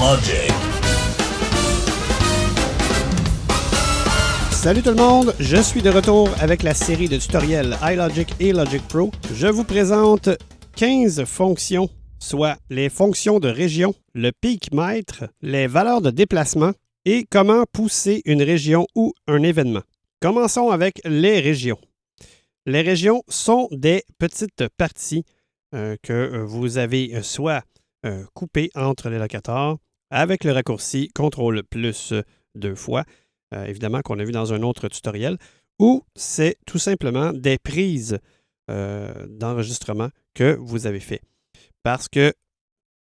iLogic. Salut tout le monde, je suis de retour avec la série de tutoriels iLogic et Logic Pro. Je vous présente 15 fonctions, soit les fonctions de région, le peak-mètre, les valeurs de déplacement et comment pousser une région ou un événement. Commençons avec les régions. Les régions sont des petites parties que vous avez soit coupées entre les locateurs avec le raccourci CTRL plus 2 fois. Évidemment qu'on a vu dans un autre tutoriel, ou c'est tout simplement des prises d'enregistrement que vous avez fait. Parce que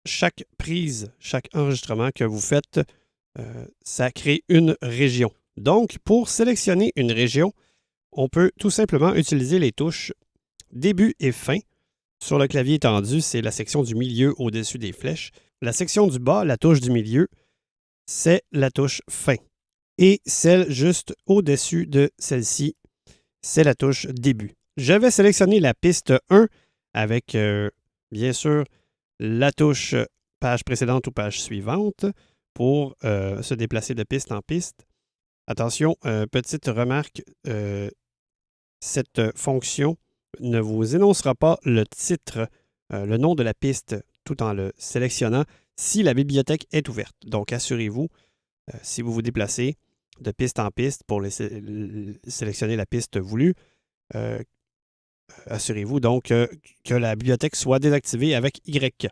chaque prise, chaque enregistrement que vous faites, ça crée une région. Donc, pour sélectionner une région, on peut tout simplement utiliser les touches début et fin. Sur le clavier étendu, c'est la section du milieu au-dessus des flèches. La section du bas, la touche du milieu, c'est la touche fin. Et celle juste au-dessus de celle-ci, c'est la touche début. Je vais sélectionner la piste 1 avec, bien sûr, la touche page précédente ou page suivante pour se déplacer de piste en piste. Attention, petite remarque, cette fonction ne vous énoncera pas le titre, le nom de la piste tout en le sélectionnant si la bibliothèque est ouverte. Donc, assurez-vous, si vous vous déplacez de piste en piste pour sélectionner la piste voulue, assurez-vous donc que la bibliothèque soit désactivée avec Y.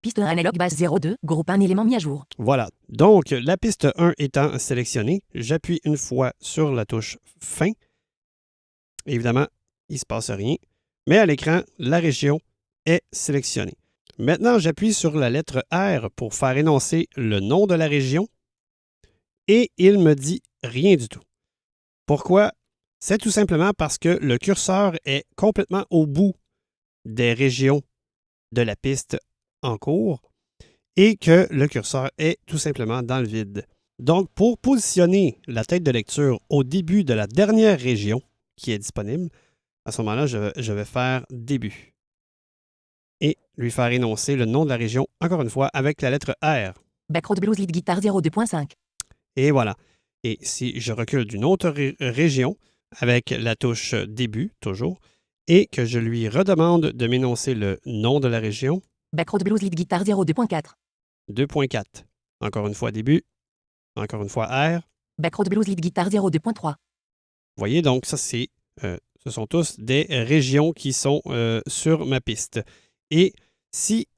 Piste 1 analogue base 02, groupe 1 élément mis à jour. Voilà. Donc, la piste 1 étant sélectionnée, j'appuie une fois sur la touche fin. Évidemment, il ne se passe rien. Mais à l'écran, la région est sélectionnée. Maintenant, j'appuie sur la lettre R pour faire énoncer le nom de la région. Et il me dit rien du tout. Pourquoi? C'est tout simplement parce que le curseur est complètement au bout des régions de la piste en cours et que le curseur est tout simplement dans le vide. Donc, pour positionner la tête de lecture au début de la dernière région qui est disponible, à ce moment-là, je vais faire début et lui faire énoncer le nom de la région, encore une fois, avec la lettre R. Backroad Blues Lead Guitar 02.5. Et voilà. Et si je recule d'une autre région avec la touche début, toujours, et que je lui redemande de m'énoncer le nom de la région. Backroad Blues Lead Guitar 02.4. 2.4. Encore une fois début. Encore une fois R. Backroad Blues Lead Guitar 02.3. Vous voyez, donc, ça, ce sont tous des régions qui sont sur ma piste. Et si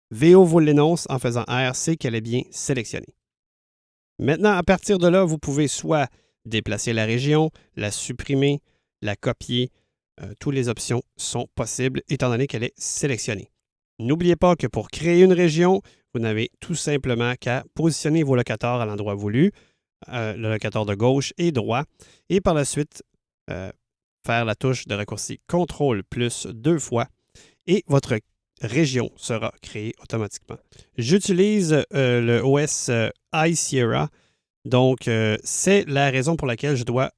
VO vous l'énonce en faisant R, c'est qu'elle est bien sélectionnée. Maintenant, à partir de là, vous pouvez soit déplacer la région, la supprimer, la copier. Toutes les options sont possibles étant donné qu'elle est sélectionnée. N'oubliez pas que pour créer une région, vous n'avez tout simplement qu'à positionner vos locateurs à l'endroit voulu, le locateur de gauche et droit, et par la suite, faire la touche de raccourci CTRL plus 2 fois, et votre région sera créée automatiquement. J'utilise le OS High Sierra, donc c'est la raison pour laquelle je dois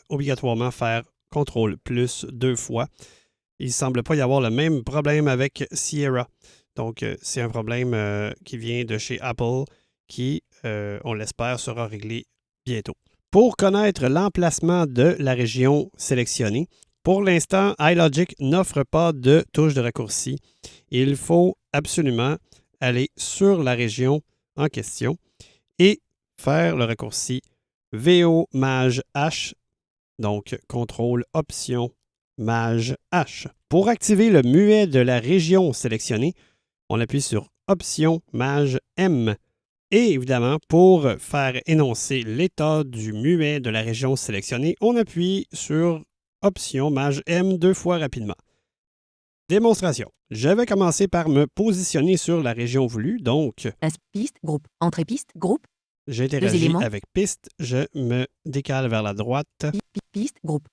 obligatoirement faire CTRL plus 2 fois. Il ne semble pas y avoir le même problème avec Sierra. Donc, c'est un problème qui vient de chez Apple qui, on l'espère, sera réglé bientôt. Pour connaître l'emplacement de la région sélectionnée, pour l'instant, iLogic n'offre pas de touche de raccourci. Il faut absolument aller sur la région en question et faire le raccourci VO Maj H, donc CTRL Option Maj H. Pour activer le muet de la région sélectionnée, on appuie sur Option Maj M. Et évidemment, pour faire énoncer l'état du muet de la région sélectionnée, on appuie sur Option Maj M 2 fois rapidement. Démonstration. Je vais commencer par me positionner sur la région voulue, donc Piste, groupe, entrée piste, groupe, j'interagis avec piste, je me décale vers la droite. piste, groupe.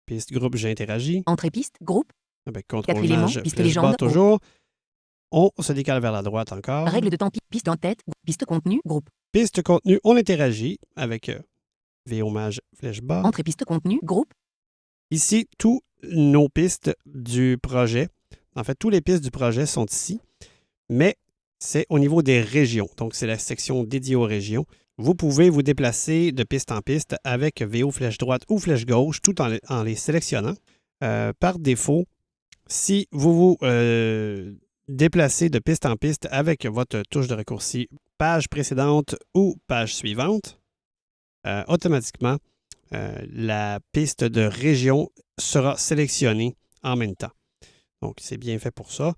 Piste, groupe, j'interagis. Entrée piste, groupe. Avec 4 CTRL éléments, Maj, piste flèche légende, bas toujours. On se décale vers la droite encore. Règle de temps, piste en tête, piste contenu, groupe. Piste contenu, on interagit avec VO Maj, flèche bas. Entrée piste contenu, groupe. Ici, tous nos pistes du projet, en fait, toutes les pistes du projet sont ici, mais c'est au niveau des régions. Donc, c'est la section dédiée aux régions. Vous pouvez vous déplacer de piste en piste avec VO flèche droite ou flèche gauche, tout en les sélectionnant. Par défaut, si vous vous déplacez de piste en piste avec votre touche de raccourci page précédente ou page suivante, automatiquement, la piste de région sera sélectionnée en même temps. Donc, c'est bien fait pour ça.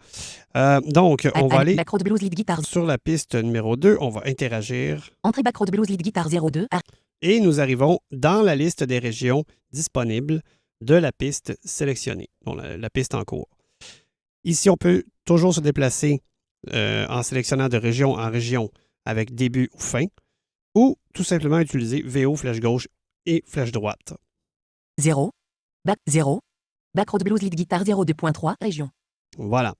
Donc, on va aller Backroad Blues Lead Guitar. sur la piste numéro 2. On va interagir. Entrée Backroad Blues Lead Guitar 02. Et nous arrivons dans la liste des régions disponibles de la piste sélectionnée, donc la piste en cours. Ici, on peut toujours se déplacer en sélectionnant de région en région avec début ou fin, ou tout simplement utiliser VO flèche gauche et flèche droite. 0. Back 0. Backroad Blues Lead Guitar 02.3 région. Voilà.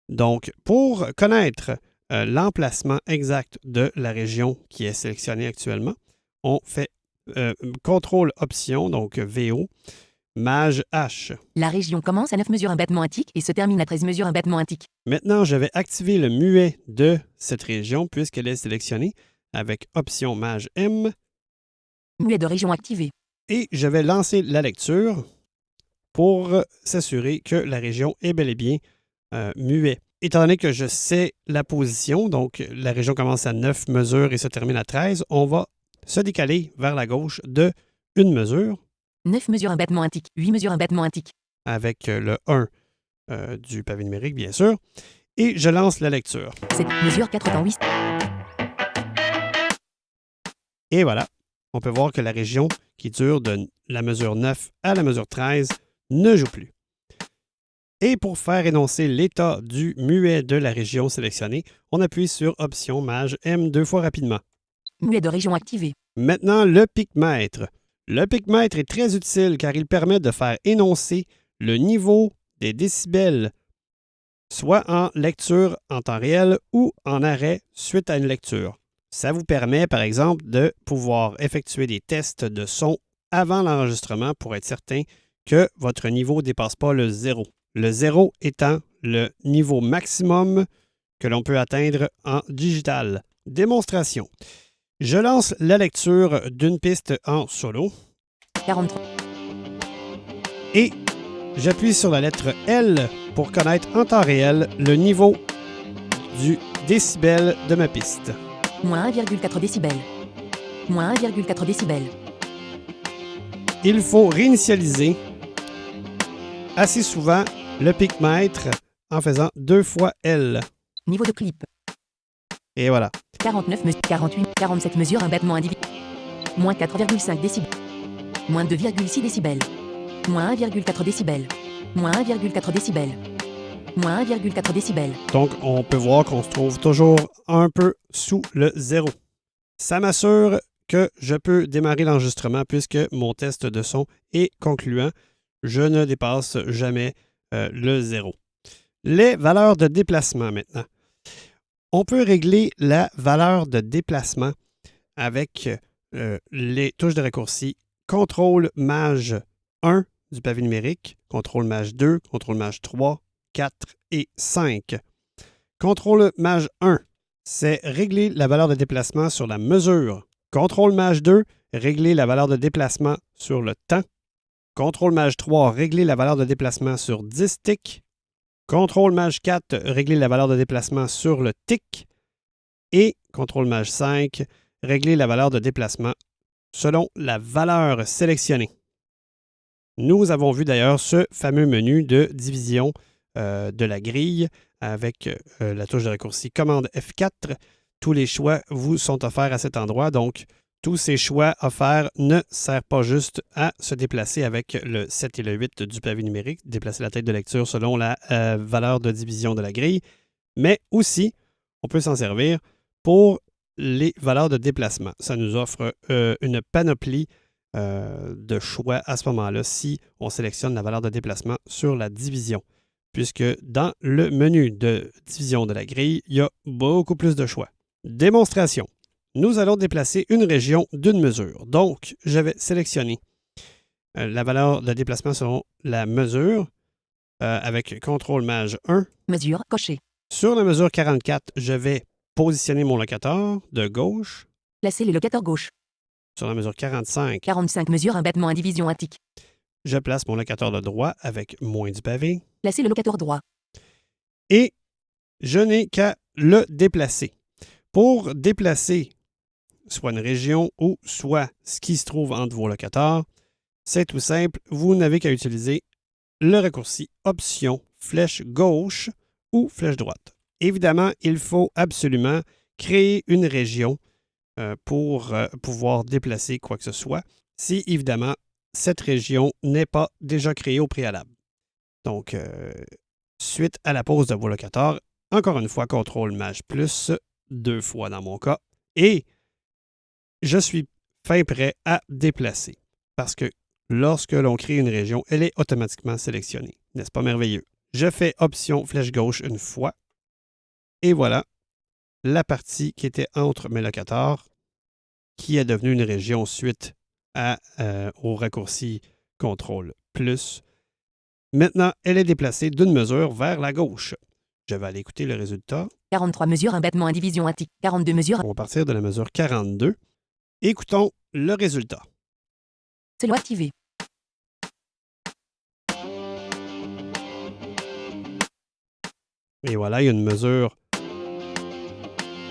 Donc, pour connaître l'emplacement exact de la région qui est sélectionnée actuellement, on fait CTRL-Option, donc VO, Maj H. La région commence à 9 mesures un battement un tic et se termine à 13 mesures un battement un tic. Maintenant, je vais activer le muet de cette région puisqu'elle est sélectionnée avec Option Maj M. Muet de région activé. Et je vais lancer la lecture pour s'assurer que la région est bel et bien muet. Étant donné que je sais la position, donc la région commence à 9 mesures et se termine à 13, on va se décaler vers la gauche de une mesure. 9 mesures un battement un tic. 8 mesures un battement un tic. Avec le 1 du pavé numérique, bien sûr. Et je lance la lecture. 7 mesure 4 temps 8. Et voilà, on peut voir que la région qui dure de la mesure 9 à la mesure 13 ne joue plus. Et pour faire énoncer l'état du muet de la région sélectionnée, on appuie sur Option Maj M 2 fois rapidement. Muet de région activé. Maintenant, le picmètre. Le picmètre est très utile car il permet de faire énoncer le niveau des décibels, soit en lecture en temps réel ou en arrêt suite à une lecture. Ça vous permet, par exemple, de pouvoir effectuer des tests de son avant l'enregistrement pour être certain que votre niveau ne dépasse pas le 0. Le 0 étant le niveau maximum que l'on peut atteindre en digital. Démonstration. Je lance la lecture d'une piste en solo. 43. Et j'appuie sur la lettre L pour connaître en temps réel le niveau du décibel de ma piste. Moins 1,4 décibels. Moins 1,4 décibels. Il faut réinitialiser assez souvent le picmètre en faisant 2 fois L. Niveau de clip. Et voilà. 49 mesures, 48, 47 mesures un battement individuel. Moins 4,5 décibels. Moins 2,6 décibels. Moins 1,4 décibels. Moins 1,4 décibels. Moins 1,4 décibels. Donc, on peut voir qu'on se trouve toujours un peu sous le 0. Ça m'assure que je peux démarrer l'enregistrement puisque mon test de son est concluant. Je ne dépasse jamais le 0. Les valeurs de déplacement maintenant. On peut régler la valeur de déplacement avec les touches de raccourci CTRL Maj 1 du pavé numérique, CTRL Maj 2, CTRL Maj 3, 4 et 5. CTRL Maj 1, c'est régler la valeur de déplacement sur la mesure. CTRL Maj 2, régler la valeur de déplacement sur le temps. CTRL Maj 3, régler la valeur de déplacement sur 10 ticks. CTRL Maj 4, régler la valeur de déplacement sur le tick. Et CTRL Maj 5, régler la valeur de déplacement selon la valeur sélectionnée. Nous avons vu d'ailleurs ce fameux menu de division de la grille avec la touche de raccourci commande F4. Tous les choix vous sont offerts à cet endroit, donc tous ces choix offerts ne servent pas juste à se déplacer avec le 7 et le 8 du pavé numérique, déplacer la tête de lecture selon la valeur de division de la grille, mais aussi, on peut s'en servir pour les valeurs de déplacement. Ça nous offre une panoplie de choix à ce moment-là si on sélectionne la valeur de déplacement sur la division, puisque dans le menu de division de la grille, il y a beaucoup plus de choix. Démonstration. Nous allons déplacer une région d'une mesure. Donc, je vais sélectionner la valeur de déplacement selon la mesure avec CTRL Maj 1. Mesure cochée. Sur la mesure 44, je vais positionner mon locateur de gauche. Placez le locateur gauche. Sur la mesure 45, 45 mesure un battement indivision attique. je place mon locateur de droit avec moins du pavé. Placez le locateur droit. Et je n'ai qu'à le déplacer. Pour déplacer soit une région ou soit ce qui se trouve entre vos locateurs, c'est tout simple. Vous n'avez qu'à utiliser le raccourci Option, flèche gauche ou flèche droite. Évidemment, il faut absolument créer une région pour pouvoir déplacer quoi que ce soit, si évidemment cette région n'est pas déjà créée au préalable. Donc, suite à la pause de vos locateurs, encore une fois, CTRL Maj plus, 2 fois dans mon cas, et je suis fin prêt à déplacer. Parce que lorsque l'on crée une région, elle est automatiquement sélectionnée. N'est-ce pas merveilleux? Je fais Option flèche gauche une fois, et voilà la partie qui était entre mes locateurs, qui est devenue une région suite au raccourci CTRL plus. Maintenant, elle est déplacée d'une mesure vers la gauche. Je vais aller écouter le résultat. 43 mesure un battement indivision attique. 42 mesure. On va partir de la mesure 42. Écoutons le résultat. C'est activé. Et voilà, il y a une mesure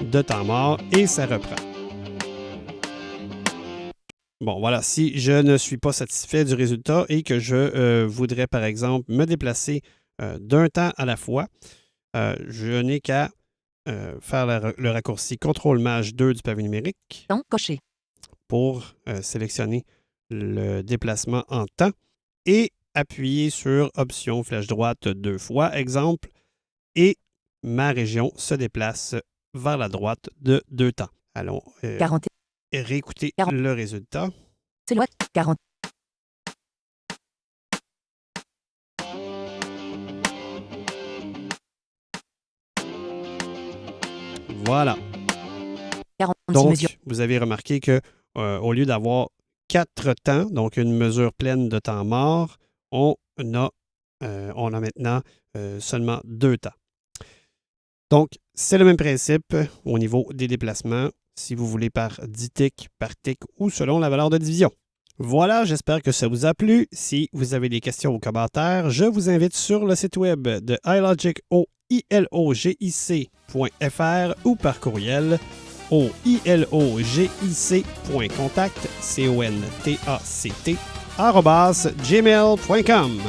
de temps mort et ça reprend. Bon, voilà, si je ne suis pas satisfait du résultat et que je voudrais, par exemple, me déplacer d'un temps à la fois, je n'ai qu'à faire le raccourci CTRL Maj 2 du pavé numérique. Temps coché. Pour sélectionner le déplacement en temps et appuyer sur Option flèche droite 2 fois, exemple, et ma région se déplace vers la droite de 2 temps. Allons réécouter 40. Le résultat. C'est 40. Voilà. 46 donc, mesures. vous avez remarqué que au lieu d'avoir 4 temps, donc une mesure pleine de temps mort, on a maintenant seulement 2 temps. Donc, c'est le même principe au niveau des déplacements, si vous voulez par 10 ticks, par tick ou selon la valeur de division. Voilà, j'espère que ça vous a plu. Si vous avez des questions ou commentaires, je vous invite sur le site web de iLogic au ilogic.fr ou par courriel au ilogic.contact, contact, @gmail.com.